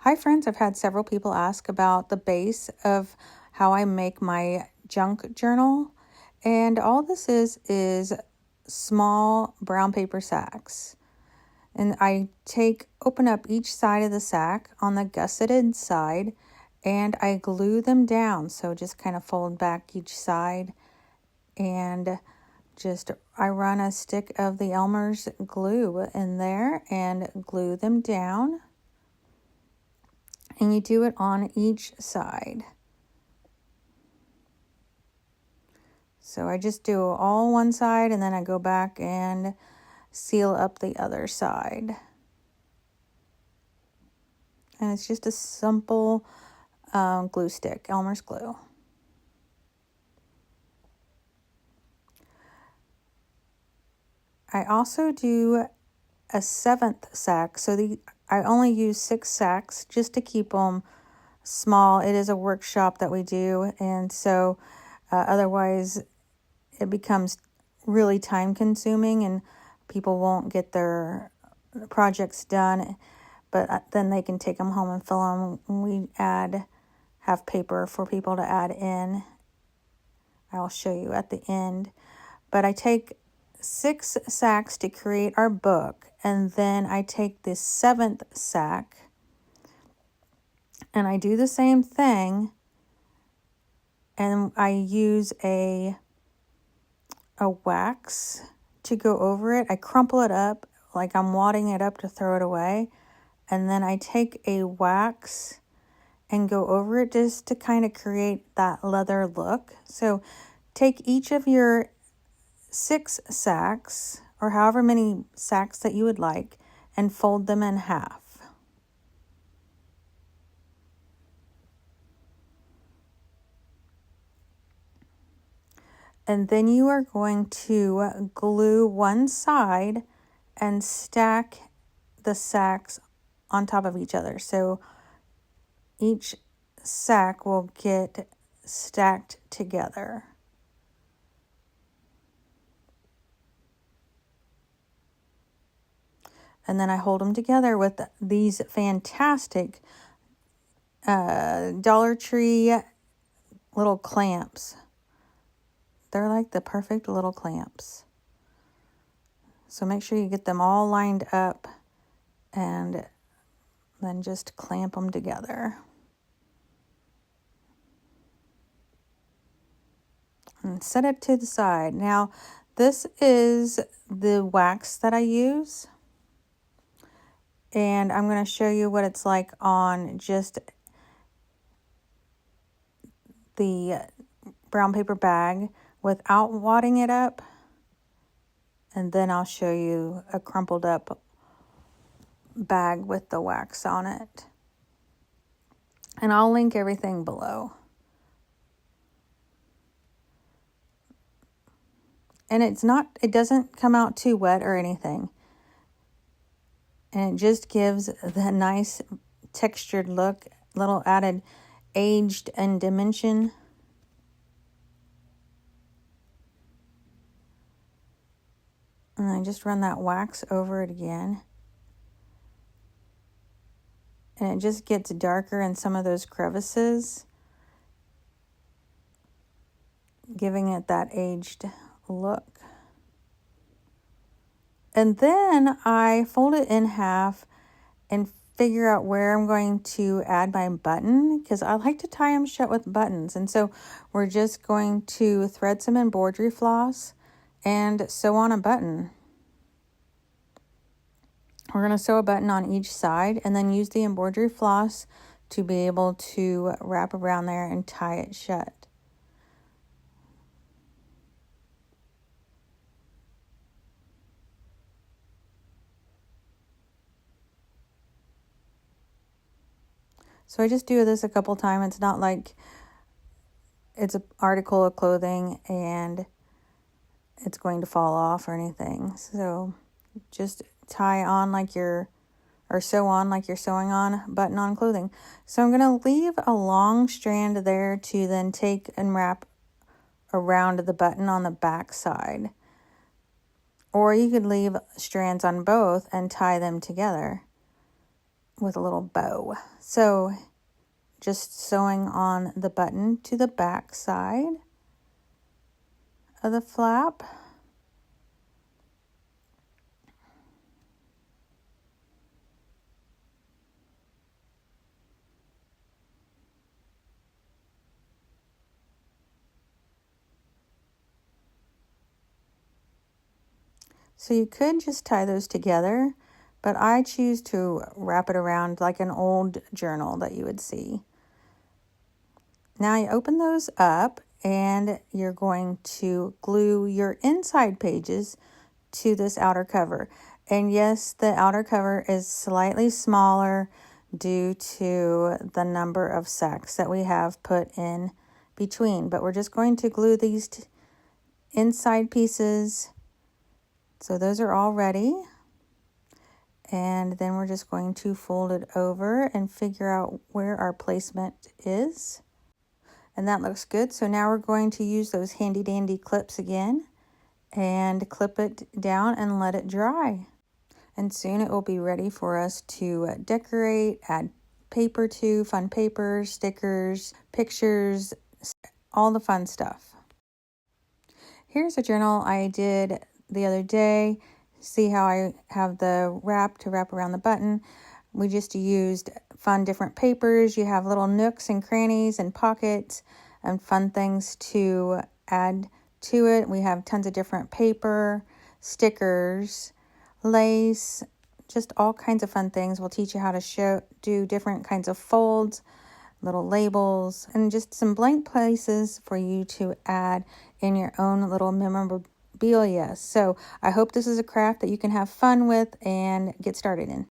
Hi friends, I've had several people ask about the base of how I make my junk journal. And all this is small brown paper sacks. And I open up each side of the sack on the gusseted side and I glue them down. So just kind of fold back each side and I run a stick of the Elmer's glue in there and glue them down. And you do it on each side. So I just do all one side and then I go back and seal up the other side. And it's just a simple glue stick, Elmer's glue. I also do a 7th sack. So I only use 6 sacks just to keep them small. It is a workshop that we do, and so otherwise it becomes really time consuming and people won't get their projects done, but then they can take them home and fill them. We have paper for people to add in. I'll show you at the end. But I take 6 sacks to create our book, and then I take this 7th sack and I do the same thing, and I use a wax to go over it. I crumple it up like I'm wadding it up to throw it away, and then I take a wax and go over it just to kind of create that leather look. So take each of your 6 sacks, or however many sacks that you would like, and fold them in half. And then you are going to glue one side and stack the sacks on top of each other. So each sack will get stacked together. And then I hold them together with these fantastic Dollar Tree little clamps. They're like the perfect little clamps. So make sure you get them all lined up and then just clamp them together. And set it to the side. Now, this is the wax that I use. And I'm going to show you what it's like on just the brown paper bag without wadding it up. And then I'll show you a crumpled up bag with the wax on it. And I'll link everything below. And it doesn't come out too wet or anything. And it just gives the nice textured look, little added aged and dimension. And I just run that wax over it again. And it just gets darker in some of those crevices, giving it that aged look. And then I fold it in half and figure out where I'm going to add my button, because I like to tie them shut with buttons. And so we're just going to thread some embroidery floss and sew on a button. We're going to sew a button on each side and then use the embroidery floss to be able to wrap around there and tie it shut. So I just do this a couple times. It's not like it's an article of clothing and it's going to fall off or anything. So just tie on like sew on like you're sewing on button on clothing. So I'm going to leave a long strand there to then take and wrap around the button on the back side. Or you could leave strands on both and tie them together. with a little bow. So just sewing on the button to the back side of the flap. So you could just tie those together, but I choose to wrap it around like an old journal that you would see. Now you open those up and you're going to glue your inside pages to this outer cover. And yes, the outer cover is slightly smaller due to the number of sacks that we have put in between, but we're just going to glue these inside pieces. So those are all ready. And then we're just going to fold it over and figure out where our placement is. And that looks good. So now we're going to use those handy dandy clips again and clip it down and let it dry. And soon it will be ready for us to decorate, add paper to, fun papers, stickers, pictures, all the fun stuff. Here's a journal I did the other day. See how I have the wrap to wrap around the button. We just used fun different papers. You have little nooks and crannies and pockets and fun things to add to it. We have tons of different paper, stickers, lace, just all kinds of fun things. We'll teach you how to do different kinds of folds, little labels, and just some blank places for you to add in your own little memorabilia. So I hope this is a craft that you can have fun with and get started in.